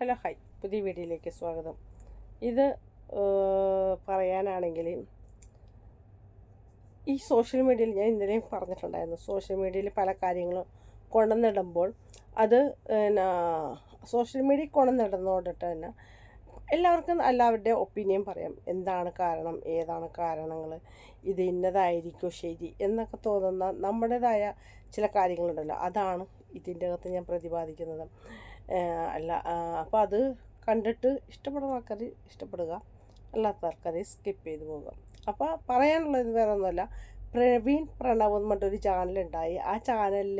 Hello hi, പുതിയ വീഡിയോയിലേക്ക് സ്വാഗതം. ഇത് പറയാനാണെങ്കിൽ ഈ സോഷ്യൽ മീഡിയയിൽ ഞാൻ ഇന്നലെയും പറഞ്ഞിട്ടുണ്ടായിരുന്നു, സോഷ്യൽ മീഡിയയിൽ പല കാര്യങ്ങളും കൊണ്ടുവന്നിടുമ്പോൾ അത് സോഷ്യൽ മീഡിയ കൊണ്ടുവന്നിടുന്നതുകൊണ്ടിട്ട് തന്നെ എല്ലാവർക്കും എല്ലാവരുടെ ഒപ്പീനിയൻ പറയാം. എന്താണ് കാരണം, ഏതാണ് കാരണങ്ങൾ, ഇത് ഇന്നതായിരിക്കും ശരി എന്നൊക്കെ തോന്നുന്ന നമ്മുടേതായ ചില കാര്യങ്ങളുണ്ടല്ലോ, അതാണ് ഇതിൻ്റെ അകത്ത് ഞാൻ പ്രതിപാദിക്കുന്നത്. അപ്പോൾ അത് കണ്ടിട്ട് ഇഷ്ടപ്പെടുന്ന ആൾക്കാർ ഇഷ്ടപ്പെടുക, അല്ലാത്ത ആൾക്കാർ സ്കിപ്പ് ചെയ്ത് പോകുക. അപ്പോൾ പറയാനുള്ളത് വേറെ ഒന്നുമല്ല, പ്രവീൺ പ്രണവ് എന്ന് പറഞ്ഞിട്ടൊരു ചാനലുണ്ടായി. ആ ചാനലിൽ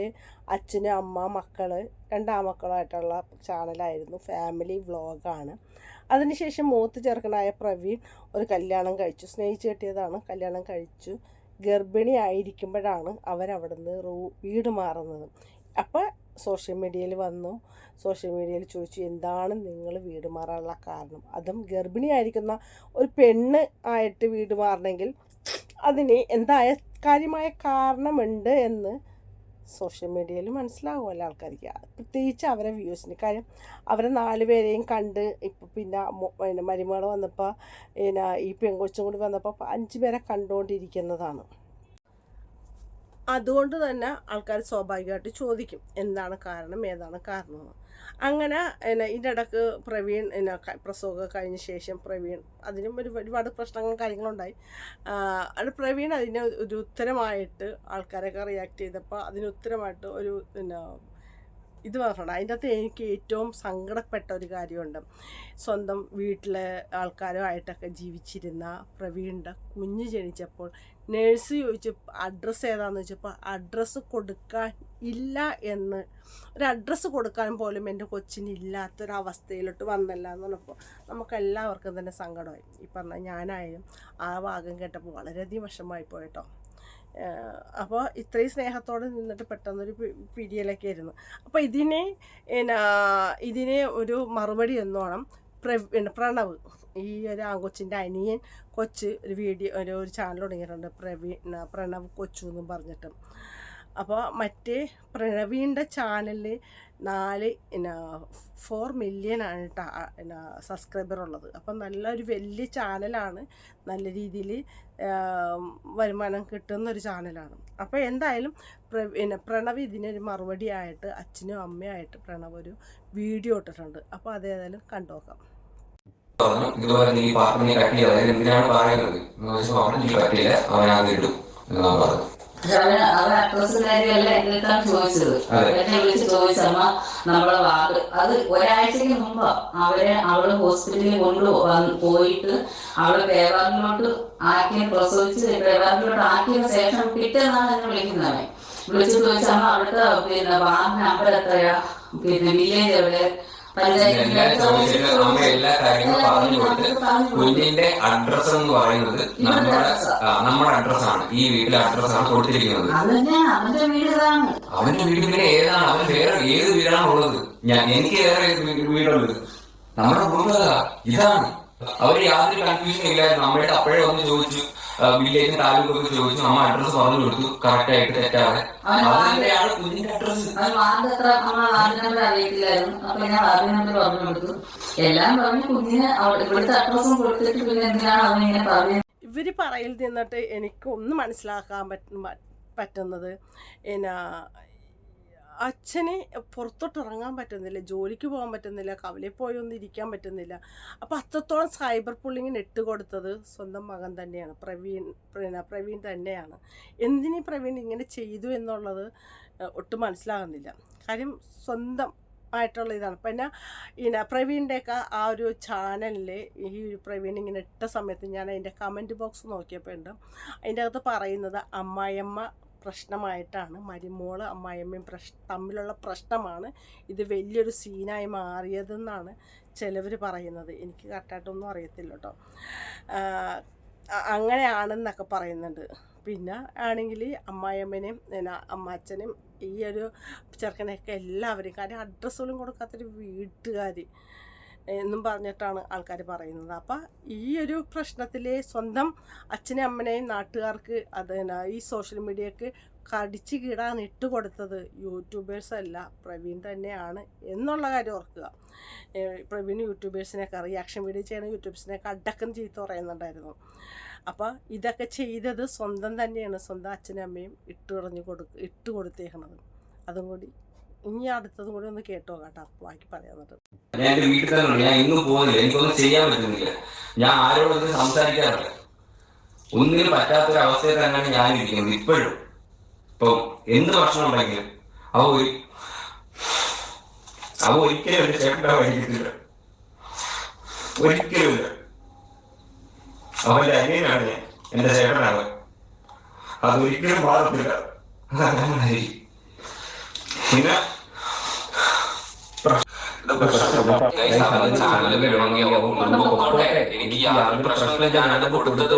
അച്ഛനും അമ്മ മക്കൾ രണ്ടാമക്കളായിട്ടുള്ള ചാനലായിരുന്നു, ഫാമിലി വ്ളോഗാണ്. അതിനുശേഷം മൂത്ത് ചെറുക്കനായ പ്രവീൺ ഒരു കല്യാണം കഴിച്ചു, സ്നേഹിച്ച് കെട്ടിയതാണ്, കല്യാണം കഴിച്ചു. ഗർഭിണി ആയിരിക്കുമ്പോഴാണ് അവരവിടുന്ന് വീട് മാറുന്നത്. അപ്പോൾ സോഷ്യൽ മീഡിയയിൽ വന്നു, സോഷ്യൽ മീഡിയയിൽ ചോദിച്ചു എന്താണ് നിങ്ങൾ വീട് മാറാനുള്ള കാരണം. അതും ഗർഭിണിയായിരിക്കുന്ന ഒരു പെണ്ണ് ആയിട്ട് വീട് മാറണമെങ്കിൽ അതിന് എന്തായ കാര്യമായ കാരണമുണ്ട് എന്ന് സോഷ്യൽ മീഡിയയിൽ മനസ്സിലാകുമല്ലോ ആൾക്കാർക്ക്, പ്രത്യേകിച്ച് അവരെ വ്യൂസിന്. കാര്യം അവരെ 4 പേരെയും കണ്ട് ഇപ്പോൾ പിന്നെ മരുമകൾ വന്നപ്പോൾ ഈ പെൺകൊച്ചും കൂടി വന്നപ്പോൾ 5 പേരെ കണ്ടുകൊണ്ടിരിക്കുന്നതാണ്. അതുകൊണ്ട് തന്നെ ആൾക്കാർ സ്വാഭാവികമായിട്ട് ചോദിക്കും എന്താണ് കാരണം, ഏതാണ് കാരണമെന്ന്. അങ്ങനെ ഇതിൻ്റെ ഇടയ്ക്ക് പ്രവീൺ പ്രസവമൊക്കെ കഴിഞ്ഞ ശേഷം പ്രവീൺ അതിനും ഒരുപാട് പ്രശ്നങ്ങളും കാര്യങ്ങളുണ്ടായി. അത് പ്രവീൺ അതിന് ഒരു ഉത്തരമായിട്ട് ആൾക്കാരൊക്കെ റിയാക്ട് ചെയ്തപ്പോൾ അതിന് ഉത്തരമായിട്ട് ഒരു ഇത് പറഞ്ഞിട്ടുണ്ട്. അതിൻ്റെ അകത്ത് എനിക്ക് ഏറ്റവും സങ്കടപ്പെട്ട ഒരു കാര്യമുണ്ട്. സ്വന്തം വീട്ടിലെ ആൾക്കാരുമായിട്ടൊക്കെ ജീവിച്ചിരുന്ന പ്രവീണിൻ്റെ കുഞ്ഞ് ജനിച്ചപ്പോൾ നേഴ്സ് ചോദിച്ചു അഡ്രസ്സ് ഏതാണെന്ന് ചോദിച്ചപ്പോൾ അഡ്രസ്സ് കൊടുക്കാൻ ഇല്ല എന്ന്, ഒരു അഡ്രസ്സ് കൊടുക്കാൻ പോലും എൻ്റെ കൊച്ചിനില്ലാത്തൊരവസ്ഥയിലോട്ട് വന്നല്ല എന്ന് പറഞ്ഞപ്പോൾ നമുക്കെല്ലാവർക്കും തന്നെ സങ്കടമായി. ഈ പറഞ്ഞാൽ ഞാനായാലും ആ ഭാഗം കേട്ടപ്പോൾ വളരെയധികം വിഷമമായി പോയിട്ടോ. അപ്പോൾ ഇത്രയും സ്നേഹത്തോടെ നിന്നിട്ട് പെട്ടെന്നൊരു പിരിയലൊക്കെ ആയിരുന്നു. അപ്പോൾ ഇതിനെ ഒരു മറുപടി എന്നോണം പ്രണവ്, ഈ ഒരു ആങ്കൊച്ചിൻ്റെ അനിയൻ കൊച്ച് ഒരു വീഡിയോ ഒരു ചാനൽ തുടങ്ങിയിട്ടുണ്ട്, പ്രണവ് കൊച്ചു എന്നും പറഞ്ഞിട്ട്. അപ്പോൾ മറ്റേ പ്രവീണിൻ്റെ ചാനലിൽ 4 മില്യനാണ് സബ്സ്ക്രൈബർ ഉള്ളത്. അപ്പം നല്ലൊരു വലിയ ചാനലാണ്, നല്ല രീതിയിൽ വരുമാനം കിട്ടുന്നൊരു ചാനലാണ്. അപ്പോൾ എന്തായാലും പ്രണവ് ഇതിനൊരു മറുപടിയായിട്ട് അച്ഛനും അമ്മയായിട്ട് പ്രണവ് ഒരു വീഡിയോ ഇട്ടിട്ടുണ്ട്. അപ്പോൾ അതേതായാലും കണ്ടുനോക്കാം. ഇതുപോലെ നീ പാർട്ടി കട്ടി എന്തിനാണ് പറയുന്നത് പറ്റില്ല, അവനാദ്യം എന്നാ പറഞ്ഞു. അവൻ അഡ്രസ്സുകാരിയല്ല എന്നിട്ടാണ് ചോദിച്ചത്. എന്നെ വിളിച്ച് ചോദിച്ചമ്മ നമ്മളെ വാക്ക് അത് ഒരാഴ്ചക്ക് മുമ്പ് അവള് ഹോസ്പിറ്റലിൽ പോയിട്ട് അവള് പേവാറിലോട്ട് ആക്കി പ്രസവിച്ച് പേവാറിലോട്ട് ആക്കിയതിനു ശേഷം പിറ്റേന്നാണ് എന്നെ വിളിക്കുന്നവൻ. വിളിച്ചിട്ട് ചോദിച്ചമ്മ അവിടുത്തെ പിന്നെ വാർഡ് നമ്പർ എത്രയാ, പിന്നെ വില്ലേജ് എവിടെ, അമ്മ എല്ലാ കാര്യങ്ങളും പറഞ്ഞു കൊടുത്ത് കുഞ്ഞിന്റെ അഡ്രസ് എന്ന് പറയുന്നത് നമ്മുടെ അഡ്രസ്സാണ്, ഈ വീട്ടിലെ അഡ്രസ്സാണ് കൊടുത്തിരിക്കുന്നത്. അവന്റെ വീട് പിന്നെ ഏതാണ്, അവൻ വേറെ ഏത് വീടാണ് ഉള്ളത്? എനിക്ക് വേറെ വീടുള്ളത്, നമ്മുടെ കുടുംബ ഇതാണ്. അവര് യാതൊരു കൺഫ്യൂഷൻ ഇല്ലായിരുന്നു. അമ്മയുടെ അപ്പോഴേ വന്ന് ചോദിച്ചു, വില്ലേജും താലൂക്കൊക്കെ ചോദിച്ചു, അമ്മ അഡ്രസ് പറഞ്ഞു കൊടുത്തു കറക്റ്റ് ആയിട്ട് തെറ്റാതെ. അതിന്റെയാണ് കുഞ്ഞിന്റെ അഡ്രസ്. അറിയത്തില്ലായിരുന്നു. അപ്പൊ ഞാൻ ആദ്യം നമ്പർ പറഞ്ഞു കൊടുത്തു, എല്ലാം പറഞ്ഞു കുഞ്ഞിന് ഇവിടുത്തെ അഡ്രസ്സും കൊടുത്തിട്ട് പിന്നെ എന്തിനാണ് അവനിങ്ങനെ പറയുന്നത്. ഇവര് പറയിൽ നിന്നിട്ട് എനിക്കൊന്ന് മനസ്സിലാക്കാൻ പറ്റുന്നത് അച്ഛന് പുറത്തോട്ട് ഇറങ്ങാൻ പറ്റുന്നില്ല, ജോലിക്ക് പോകാൻ പറ്റുന്നില്ല, കവലയിൽ പോയി ഒന്നും ഇരിക്കാൻ പറ്റുന്നില്ല. അപ്പോൾ അത്രത്തോളം സൈബർ പുള്ളിങ്ങിന് ഇട്ടുകൊടുത്തത് സ്വന്തം മകൻ തന്നെയാണ്, പ്രവീൺ തന്നെയാണ്. എന്തിനീ പ്രവീൺ ഇങ്ങനെ ചെയ്തു എന്നുള്ളത് ഒട്ടും മനസ്സിലാകുന്നില്ല. കാര്യം സ്വന്തം ആയിട്ടുള്ള ഇതാണ്. പിന്നെ പ്രവീണിൻ്റെയൊക്കെ ആ ഒരു ചാനലിൽ ഈ പ്രവീൺ ഇങ്ങനെ ഇട്ട സമയത്ത് ഞാൻ അതിൻ്റെ കമൻറ്റ് ബോക്സ് നോക്കിയപ്പോൾ ഉണ്ട്, അതിൻ്റെ അകത്ത് പറയുന്നത് അമ്മായിയമ്മ പ്രശ്നമായിട്ടാണ്, മരുമോള് അമ്മായിയമ്മയും തമ്മിലുള്ള പ്രശ്നമാണ് ഇത് വലിയൊരു സീനായി മാറിയതെന്നാണ് ചിലവർ പറയുന്നത്. എനിക്ക് കറക്റ്റായിട്ടൊന്നും അറിയത്തില്ല കേട്ടോ. അങ്ങനെയാണെന്നൊക്കെ പറയുന്നുണ്ട്. പിന്നെ ആണെങ്കിൽ അമ്മായിയമ്മനെയും അമ്മാച്ചനും ഈ ഒരു ചെറുക്കനെയൊക്കെ എല്ലാവരും, കാര്യം അഡ്രസ്സുകളും കൊടുക്കാത്തൊരു വീട്ടുകാർ എന്നും പറഞ്ഞിട്ടാണ് ആൾക്കാർ പറയുന്നത്. അപ്പം ഈ ഒരു പ്രശ്നത്തിൽ സ്വന്തം അച്ഛനെയും അമ്മനെയും നാട്ടുകാർക്ക് ഈ സോഷ്യൽ മീഡിയക്ക് കടിച്ച് കീടാൻ ഇട്ടുകൊടുത്തത് യൂട്യൂബേഴ്സല്ല, പ്രവീൺ തന്നെയാണ് എന്നുള്ള കാര്യം ഓർക്കുക. പ്രവീൺ യൂട്യൂബേഴ്സിനൊക്കെ റിയാക്ഷൻ വീഡിയോ ചെയ്യുന്ന യൂട്യൂബേഴ്സിനൊക്കെ അടക്കം ചീത്ത പറയുന്നുണ്ടായിരുന്നു. അപ്പോൾ ഇതൊക്കെ ചെയ്തത് സ്വന്തം തന്നെയാണ്, സ്വന്തം അച്ഛനും അമ്മയും ഇട്ട് കൊടുത്തേക്കണത്. അതും കൂടി ഇനി അടുത്തതും കൂടി ഒന്ന് കേട്ടോ കേട്ടോ, ബാക്കി പറയാന്നിട്ട്. ഞാൻ എൻ്റെ വീട്ടിൽ തന്നെ ഉണ്ട്, ഞാൻ ഇന്നും പോകുന്നില്ല, എനിക്കൊന്നും ചെയ്യാൻ പറ്റുന്നില്ല, ഞാൻ ആരോടൊന്നും സംസാരിക്കാറില്ല, ഒന്നിനും പറ്റാത്തൊരവസ്ഥയിൽ തന്നെയാണ് ഞാൻ ഇരിക്കുന്നത് ഇപ്പോഴും. ഇപ്പം എന്ത് പ്രശ്നം ഉണ്ടെങ്കിലും അവ ഒരിക്കലും എന്റെ ചേട്ടനെ വഹിക്കത്തില്ല, ഒരിക്കലുമില്ല. അവന്റെ അനിയനാണ് ഞാൻ, എന്റെ ചേട്ടനാണ്, അതൊരിക്കലും മാറത്തില്ല. പിന്നെ എനിക്ക് യാതൊരു പ്രശ്നമില്ല, ഞാനത് കൊടുത്തത്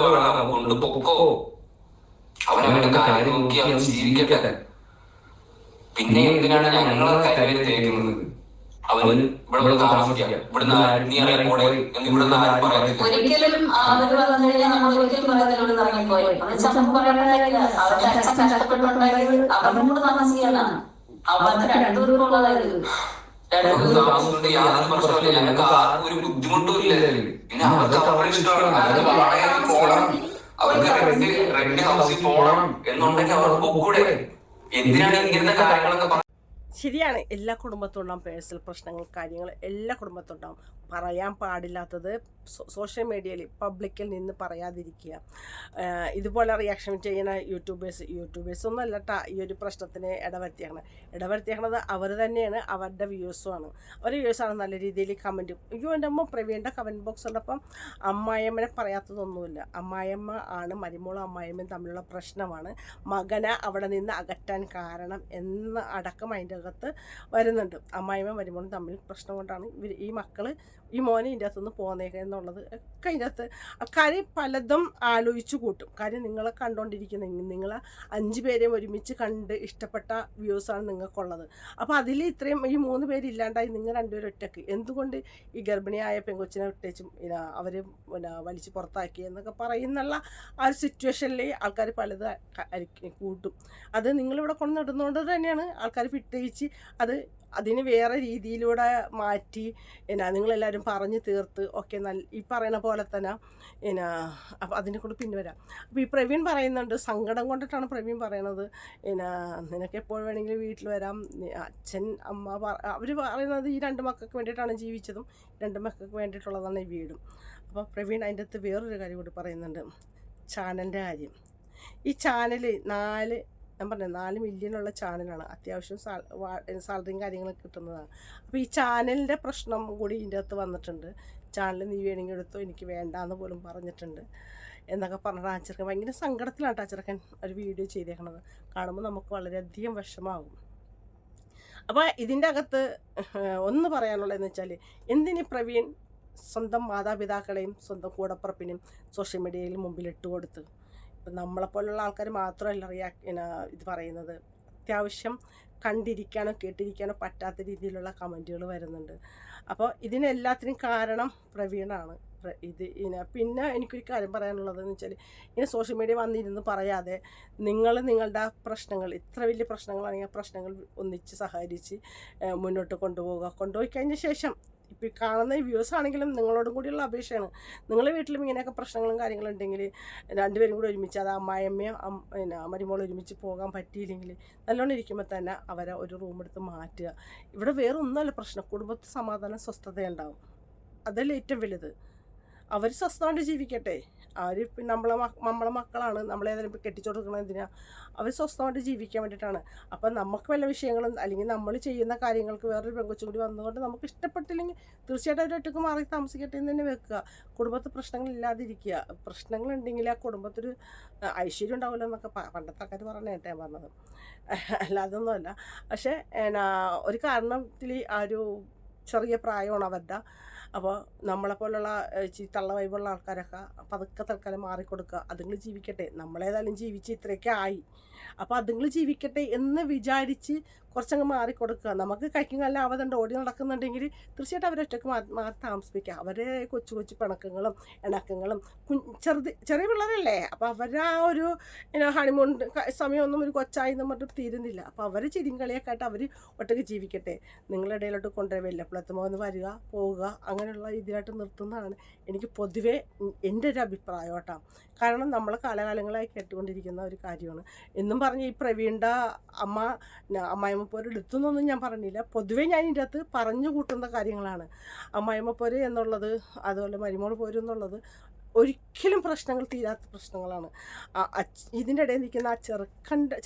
കൊണ്ട് പൊക്കോ, അവനവന്റെ കാര്യം നോക്കി അവൻ ജീവിക്കട്ടെ. പിന്നെ എന്തിനാണ് ഞങ്ങളെ കാര്യം തേക്കുന്നത്? അവന് ഇവിടെ താമസിക്കാം, ഇവിടുന്ന് നീ ഇറങ്ങിപ്പോയി എന്ന് ഇവിടുന്ന് ആരും പറയത്തില്ല. ഒരിക്കലും നമ്മൾ ഒരിക്കലും അവരോട് ഇറങ്ങിപ്പോയി അവരുടെ അച്ഛൻ കഷ്ടപ്പെട്ടുണ്ടായത് അവനോട് താമസിക്കാനാണ്. അവർക്ക് രണ്ടുപേർക്കുള്ളതായത് താമസിച്ചുകൊണ്ട് യാതൊരു പ്രശ്നമില്ല, ഞങ്ങൾക്ക് ആർക്കും ഒരു ബുദ്ധിമുട്ടും ഇല്ല. പിന്നെ അവർക്ക് അവരുടെ ഇഷ്ടമാണ്, അവർക്ക് വാടകയ്ക്ക് പോകണം, അവർക്ക് റെന്റ് ഹൗസിൽ പോകണം എന്നുണ്ടെങ്കിൽ അവർക്ക് പൊക്കൂടെ. എന്തിനാണ് ഇങ്ങനത്തെ കാര്യങ്ങളൊക്കെ? ശരിയാണ്, എല്ലാ കുടുംബത്തും ഉണ്ടാകും പേഴ്സണൽ പ്രശ്നങ്ങൾ, കാര്യങ്ങൾ എല്ലാ കുടുംബത്തും ഉണ്ടാകും. പറയാൻ പാടില്ലാത്തത് സോഷ്യൽ മീഡിയയിൽ പബ്ലിക്കിൽ നിന്ന് പറയാതിരിക്കുക. ഇതുപോലെ റിയാക്ഷൻ ചെയ്യുന്ന യൂട്യൂബേഴ്സ് ഒന്നും അല്ല കേട്ടോ ഈ ഒരു പ്രശ്നത്തിന് ഇടവരുത്തിയേക്കണത് അവർ തന്നെയാണ്, അവരുടെ വ്യൂസുമാണ്. അവരുടെ വ്യൂസാണ് നല്ല രീതിയിൽ കമൻറ്റും. എൻ്റെ അമ്മ പ്രവീണിൻ്റെ കമൻറ്റ് ബോക്സ് ഉള്ളപ്പം അമ്മായിയമ്മനെ പറയാത്തതൊന്നുമില്ല. അമ്മായിയമ്മ ആണ് മരുമോളും അമ്മായിയമ്മയും തമ്മിലുള്ള പ്രശ്നമാണ്, മകനെ അവിടെ നിന്ന് അകറ്റാൻ കാരണം എന്ന് അടക്കം അതിൻ്റെ അകത്ത് വരുന്നുണ്ട്. അമ്മായിയമ്മ മരുമോളും തമ്മിൽ പ്രശ്നം കൊണ്ടാണ് ഈ മക്കൾ ഈ മോനെ ഇതിൻ്റെ അകത്തുനിന്ന് പോകുന്നേക്കുക എന്നുള്ളത് ഒക്കെ അതിൻ്റെ അകത്ത് ആൾക്കാർ പലതും ആലോചിച്ച് കൂട്ടും. കാര്യം നിങ്ങളെ കണ്ടുകൊണ്ടിരിക്കുന്ന നിങ്ങൾ 5 പേരെയും ഒരുമിച്ച് കണ്ട് ഇഷ്ടപ്പെട്ട വ്യൂസാണ് നിങ്ങൾക്കുള്ളത്. അപ്പോൾ അതിൽ ഇത്രയും ഈ 3 പേരില്ലാണ്ടായി നിങ്ങൾ 2 പേരും ഒറ്റക്ക് എന്തുകൊണ്ട് ഈ ഗർഭിണിയായ പെങ്കൊച്ചിനെ വിട്ടേച്ചും അവർ വലിച്ച് പുറത്താക്കി എന്നൊക്കെ പറയുന്നുള്ള ആ ഒരു സിറ്റുവേഷനിൽ ആൾക്കാർ പലത് കൂട്ടും. അത് നിങ്ങളിവിടെ കൊണ്ടിടുന്നതുകൊണ്ട് തന്നെയാണ് ആൾക്കാർ പ്രത്യേകിച്ച് അതിന് വേറെ രീതിയിലൂടെ മാറ്റി നിങ്ങളെല്ലാവരും പറഞ്ഞ് തീർത്ത് ഒക്കെ ഈ പറയുന്ന പോലെ തന്നെ അപ്പം അതിനെ കൊണ്ട് പിന്നെ വരാം. അപ്പോൾ ഈ പ്രവീൺ പറയുന്നുണ്ട്, സങ്കടം കൊണ്ടിട്ടാണ് പ്രവീൺ പറയണത്, നിനക്ക് എപ്പോൾ വേണമെങ്കിലും വീട്ടിൽ വരാം, അച്ഛൻ അമ്മ അവർ പറയുന്നത് ഈ 2 മക്കൾക്ക് വേണ്ടിയിട്ടാണ് ജീവിച്ചതും, 2 മക്കൾക്ക് വേണ്ടിയിട്ടുള്ളതാണ് ഈ വീടും. അപ്പോൾ പ്രവീൺ അതിൻ്റെ അകത്ത് വേറൊരു കാര്യം കൂടി പറയുന്നുണ്ട്, ചാനലിൻ്റെ കാര്യം. ഈ ചാനൽ 4 മില്യണുള്ള ചാനലാണ്, അത്യാവശ്യം സാലറിയും കാര്യങ്ങളൊക്കെ കിട്ടുന്നതാണ്. അപ്പോൾ ഈ ചാനലിൻ്റെ പ്രശ്നം കൂടി ഇതിൻ്റെ അകത്ത് വന്നിട്ടുണ്ട്. ചാനൽ നീ വേണമെങ്കിൽ എടുത്തോ, എനിക്ക് വേണ്ടാന്ന് പോലും പറഞ്ഞിട്ടുണ്ട് എന്നൊക്കെ പറഞ്ഞിട്ട് ആ ചെറുക്കൻ ഭയങ്കര സങ്കടത്തിലാണ് ആ ചെറുക്കൻ ഒരു വീഡിയോ ചെയ്തേക്കണത്. കാണുമ്പോൾ നമുക്ക് വളരെയധികം വിഷമാകും. അപ്പോൾ ഇതിൻ്റെ അകത്ത് ഒന്ന് പറയാനുള്ളതെന്ന് വെച്ചാൽ, എന്തിന് പ്രവീൺ സ്വന്തം മാതാപിതാക്കളെയും സ്വന്തം കൂടപ്പുറപ്പിനെയും സോഷ്യൽ മീഡിയയിൽ മുമ്പിലിട്ട് കൊടുത്ത്? ഇപ്പം നമ്മളെപ്പോലുള്ള ആൾക്കാർ മാത്രമല്ല ഇത് പറയുന്നത്, അത്യാവശ്യം കണ്ടിരിക്കാനോ കേട്ടിരിക്കാനോ പറ്റാത്ത രീതിയിലുള്ള കമൻറ്റുകൾ വരുന്നുണ്ട്. അപ്പോൾ ഇതിനെല്ലാത്തിനും കാരണം പ്രവീണാണ്. പിന്നെ എനിക്കൊരു കാര്യം പറയാനുള്ളതെന്ന് വെച്ചാൽ, ഇങ്ങനെ സോഷ്യൽ മീഡിയ വന്നിരുന്ന് പറയാതെ നിങ്ങളുടെ പ്രശ്നങ്ങൾ ഇത്ര വലിയ പ്രശ്നങ്ങളാണെങ്കിൽ ആ പ്രശ്നങ്ങൾ ഒന്നിച്ച് സഹകരിച്ച് മുന്നോട്ട് കൊണ്ടുപോയി കഴിഞ്ഞ ശേഷം ഇപ്പോൾ കാണുന്ന വ്യൂസ് ആണെങ്കിലും നിങ്ങളോടും കൂടിയുള്ള അപേക്ഷയാണ്. നിങ്ങളുടെ വീട്ടിലും ഇങ്ങനെയൊക്കെ പ്രശ്നങ്ങളും കാര്യങ്ങളും ഉണ്ടെങ്കിൽ 2 പേരും കൂടി ഒരുമിച്ച്, അത് അമ്മായിയമ്മയും മരുമോളും ഒരുമിച്ച് പോകാൻ പറ്റിയില്ലെങ്കിൽ നല്ലോണം ഇരിക്കുമ്പോൾ തന്നെ അവരെ ഒരു റൂം എടുത്ത് മാറ്റുക. ഇവിടെ വേറെ ഒന്നുമല്ല പ്രശ്നം, കുടുംബത്തിൽ സമാധാനം സ്വസ്ഥതയുണ്ടാവും, അതല്ലേ ഏറ്റവും വലുത്. അവർ സ്വസ്ഥമായിട്ട് ജീവിക്കട്ടെ. അവർ നമ്മളെ മക്കളാണ്, നമ്മളേതായാലും കെട്ടിച്ചു കൊടുക്കുന്നത് എന്തിനാ? അവർ സ്വസ്ഥമായിട്ട് ജീവിക്കാൻ വേണ്ടിയിട്ടാണ്. അപ്പം നമുക്ക് വല്ല വിഷയങ്ങളും അല്ലെങ്കിൽ നമ്മൾ ചെയ്യുന്ന കാര്യങ്ങൾക്ക് വേറൊരു പെങ്കൊച്ചും കൂടി വന്നുകൊണ്ട് നമുക്ക് ഇഷ്ടപ്പെട്ടില്ലെങ്കിൽ തീർച്ചയായിട്ടും അവരൊറ്റക്ക് മാറി താമസിക്കട്ടെ എന്ന് തന്നെ വെക്കുക. കുടുംബത്തിൽ പ്രശ്നങ്ങളില്ലാതിരിക്കുക. പ്രശ്നങ്ങളുണ്ടെങ്കിൽ ആ കുടുംബത്തിൽ ഐശ്വര്യം ഉണ്ടാവില്ല എന്നൊക്കെ പണ്ടത്തെ ആൾക്കാർ പറഞ്ഞിട്ട് ഞാൻ പറഞ്ഞത്, അല്ലാതൊന്നുമല്ല. പക്ഷേ ഒരു കാരണത്തിൽ ആ ഒരു ചെറിയ പ്രായമാണ് അവരുടെ, അപ്പോൾ നമ്മളെപ്പോലുള്ള തള്ള വൈബുള്ള ആൾക്കാരൊക്കെ പതുക്കെ തൽക്കാലം മാറിക്കൊടുക്കുക. അതുങ്ങൾ ജീവിക്കട്ടെ, നമ്മളേതായാലും ജീവിച്ച് ഇത്രയൊക്കെ ആയി, അപ്പോൾ അതുങ്ങൾ ജീവിക്കട്ടെ എന്ന് വിചാരിച്ച് കുറച്ചങ്ങ് മാറിക്കൊടുക്കുക. നമുക്ക് കൈക്കും നല്ല ആവതുണ്ട് ഓടി നടക്കുന്നുണ്ടെങ്കിൽ തീർച്ചയായിട്ടും അവരൊറ്റക്ക് മാറി താമസിപ്പിക്കുക. അവരെ കൊച്ചു കൊച്ചു പിണക്കങ്ങളും ഇണക്കങ്ങളും ചെറിയ പിള്ളേരല്ലേ, അപ്പോൾ അവരുടെ ആ ഒരു ഹണിമൂൺ സമയമൊന്നും ഒരു കൊച്ചായി എന്ന് പറഞ്ഞിട്ട് തീരുന്നില്ല. അപ്പോൾ അവർ ചിരിയും കളിയൊക്കെ ആയിട്ട് അവർ ഒറ്റയ്ക്ക് ജീവിക്കട്ടെ. നിങ്ങളുടെ ഇടയിലോട്ട് കൊണ്ടുപോയി വല്ലപ്പോഴത്തുമ്പോൾ ഒന്ന് വരിക പോവുക അങ്ങനെയുള്ള രീതിയിലായിട്ട് നിർത്തുന്നതാണ് എനിക്ക് പൊതുവേ എൻ്റെ ഒരു അഭിപ്രായം കേട്ടോ. കാരണം നമ്മൾ കാലകാലങ്ങളായി കേട്ടുകൊണ്ടിരിക്കുന്ന ഒരു കാര്യമാണ്. എന്നും പറഞ്ഞ് ഈ പ്രവീണിൻ്റെ അമ്മായിമ്മപ്പോര് എടുത്തുന്നൊന്നും ഞാൻ പറഞ്ഞില്ല. പൊതുവേ ഞാൻ ഇതിൻ്റെ അകത്ത് പറഞ്ഞു കൂട്ടുന്ന കാര്യങ്ങളാണ്. അമ്മായിമ്മപ്പോര് എന്നുള്ളത് അതുപോലെ മരുമോൾ പോര് എന്നുള്ളത് ഒരിക്കലും പ്രശ്നങ്ങൾ തീരാത്ത പ്രശ്നങ്ങളാണ്. ഇതിൻ്റെ ഇടയിൽ നിൽക്കുന്ന ആ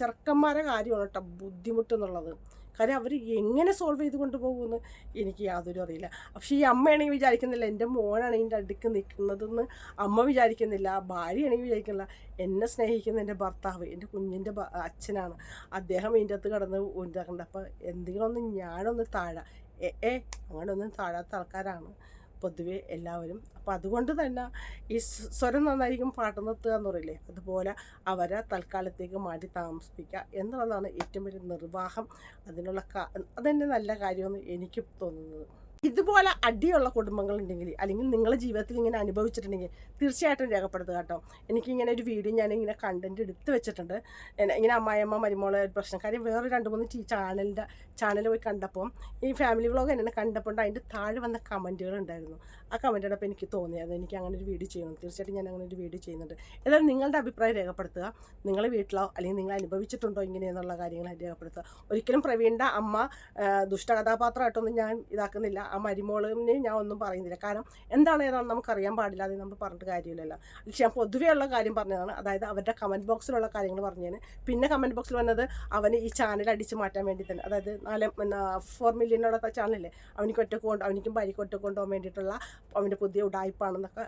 ചെറുക്കന്മാരെ കാര്യമാണ് കേട്ടോ ബുദ്ധിമുട്ടെന്നുള്ളത്. കാര്യം അവർ എങ്ങനെ സോൾവ് ചെയ്ത് കൊണ്ടുപോകുമെന്ന് എനിക്ക് യാതൊരു അറിയില്ല. പക്ഷേ ഈ അമ്മയാണെങ്കിൽ വിചാരിക്കുന്നില്ല എൻ്റെ മോനാണ് ഇതിൻ്റെ അടുക്ക് നിൽക്കുന്നതെന്ന് അമ്മ വിചാരിക്കുന്നില്ല, ഭാര്യയാണെങ്കിൽ വിചാരിക്കുന്നില്ല. എന്നെ സ്നേഹിക്കുന്ന എൻ്റെ ഭർത്താവ്, എൻ്റെ കുഞ്ഞിൻ്റെ അച്ഛനാണ്, അദ്ദേഹം ഇതിൻ്റെ അകത്ത് കിടന്ന് ഉണ്ടാക്കണ്ട. അപ്പോൾ എന്തെങ്കിലും ഒന്ന് ഞാനൊന്ന് അങ്ങനെ ഒന്നും താഴാത്ത ആൾക്കാരാണ് പൊതുവെ എല്ലാവരും. അപ്പോൾ അതുകൊണ്ട് തന്നെ ഈ സ്വരം നന്നായിരിക്കും പാട്ട് നിർത്തുക എന്ന് പറയില്ലേ, അതുപോലെ അവരെ തൽക്കാലത്തേക്ക് മാറ്റി താമസിപ്പിക്കുക എന്നുള്ളതാണ് ഏറ്റവും വലിയ നിർവാഹം. അതെൻ്റെ നല്ല കാര്യമെന്ന് എനിക്ക് തോന്നുന്നത്. ഇതുപോലെ അടിയുള്ള കുടുംബങ്ങളുണ്ടെങ്കിൽ അല്ലെങ്കിൽ നിങ്ങളുടെ ജീവിതത്തിൽ ഇങ്ങനെ അനുഭവിച്ചിട്ടുണ്ടെങ്കിൽ തീർച്ചയായിട്ടും രേഖപ്പെടുത്തുക കേട്ടോ. എനിക്കിങ്ങനെ ഒരു വീഡിയോ ഞാനിങ്ങനെ കണ്ടൻറ്റ് എടുത്ത് വെച്ചിട്ടുണ്ട്. ഇങ്ങനെ അമ്മായിയമ്മ മരുമോളെ ഒരു പ്രശ്നം. കാര്യം വേറെ 2-3 ചാനൽ പോയി കണ്ടപ്പോൾ ഈ ഫാമിലി വ്ളോഗ് എന്നെ കണ്ടപ്പോൾ അതിൻ്റെ താഴെ വന്ന കമൻറ്റുകൾ ഉണ്ടായിരുന്നു. ആ കമൻറ്റ് കണ്ടപ്പോൾ എനിക്ക് തോന്നിയത് എനിക്ക് അങ്ങനെ ഒരു വീഡിയോ ചെയ്യണം. തീർച്ചയായിട്ടും ഞാൻ അങ്ങനെ ഒരു വീഡിയോ ചെയ്യുന്നുണ്ട്. ഏതായാലും നിങ്ങളുടെ അഭിപ്രായം രേഖപ്പെടുത്തുക. നിങ്ങളെ വീട്ടിലോ അല്ലെങ്കിൽ നിങ്ങൾ അനുഭവിച്ചിട്ടുണ്ടോ ഇങ്ങനെയെന്നുള്ള കാര്യങ്ങൾ രേഖപ്പെടുത്തുക. ഒരിക്കലും പ്രവീണിൻ്റെ അമ്മ ദുഷ്ടകഥാപാത്രമായിട്ടൊന്നും ഞാൻ ഇതാക്കുന്നില്ല. ആ മരുമോളിനെ ഞാൻ ഒന്നും പറയുന്നില്ല. കാരണം എന്താണ് ഏതാണ് നമുക്കറിയാൻ പാടില്ല, അത് നമ്മൾ പറഞ്ഞിട്ട് കാര്യമില്ലല്ലോ. പക്ഷേ ഞാൻ പൊതുവെയുള്ള കാര്യം പറഞ്ഞതാണ്. അതായത് അവരുടെ കമൻറ്റ് ബോക്സിലുള്ള കാര്യങ്ങൾ പറഞ്ഞതിന്. പിന്നെ കമൻറ്റ് ബോക്സിൽ വന്നത് അവന് ഈ ചാനൽ അടിച്ച് മാറ്റാൻ വേണ്ടി തന്നെ, അതായത് 4 മില്യനുള്ള ചാനലല്ലേ, അവനിക്കും ഭാര്യയ്ക്കും ഒറ്റ കൊണ്ടുപോകാൻ വേണ്ടിയിട്ടുള്ള അവൻ്റെ പുതിയ ഉടായ്പാണെന്നൊക്കെ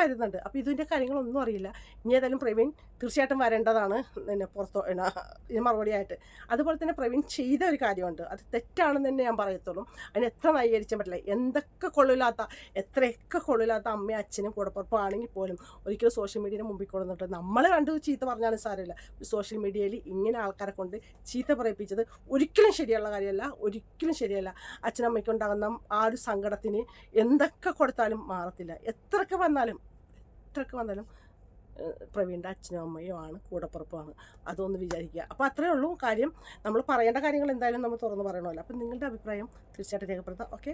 വരുന്നുണ്ട്. അപ്പോൾ ഇതിൻ്റെ കാര്യങ്ങളൊന്നും അറിയില്ല. ഇനി ഏതായാലും പ്രവീൺ തീർച്ചയായിട്ടും വരേണ്ടതാണ് പുറത്തോ ഇതിന് മറുപടിയായിട്ട്. അതുപോലെ തന്നെ പ്രവീൺ ചെയ്ത ഒരു കാര്യമുണ്ട്, അത് തെറ്റാണെന്ന് തന്നെ ഞാൻ പറയത്തുള്ളൂ. അതിന് എത്ര ന്യായീകരിക്കാൻ പറ്റില്ല. എത്രയൊക്കെ കൊള്ളില്ലാത്ത അമ്മയും അച്ഛനും കൂടപ്പുറപ്പാണെങ്കിൽ പോലും ഒരിക്കലും സോഷ്യൽ മീഡിയയുടെ മുമ്പിൽ കൊണ്ടുവന്നിട്ട് നമ്മൾ കണ്ട് ചീത്ത പറഞ്ഞാലും സാരമില്ല. സോഷ്യൽ മീഡിയയിൽ ഇങ്ങനെ ആൾക്കാരെ കൊണ്ട് ചീത്ത പറയിപ്പിച്ചത് ഒരിക്കലും ശരിയുള്ള കാര്യമല്ല, ഒരിക്കലും ശരിയല്ല. അച്ഛനമ്മയ്ക്കുണ്ടാകുന്ന ആ ഒരു സങ്കടത്തിന് എന്തൊക്കെ കൊടുത്താലും മാറത്തില്ല. എത്രയൊക്കെ വന്നാലും പ്രവീണിൻ്റെ അച്ഛനും അമ്മയും ആണ്, കൂടപ്പുറപ്പുമാണ്. അതൊന്ന് വിചാരിക്കുക. അപ്പോൾ അത്രയേ ഉള്ളൂ കാര്യം. നമ്മൾ പറയേണ്ട കാര്യങ്ങൾ എന്തായാലും നമ്മൾ തുറന്ന് പറയണമല്ലോ. അപ്പം നിങ്ങളുടെ അഭിപ്രായം തീർച്ചയായിട്ടും രേഖപ്പെടുത്താം. ഓക്കെ.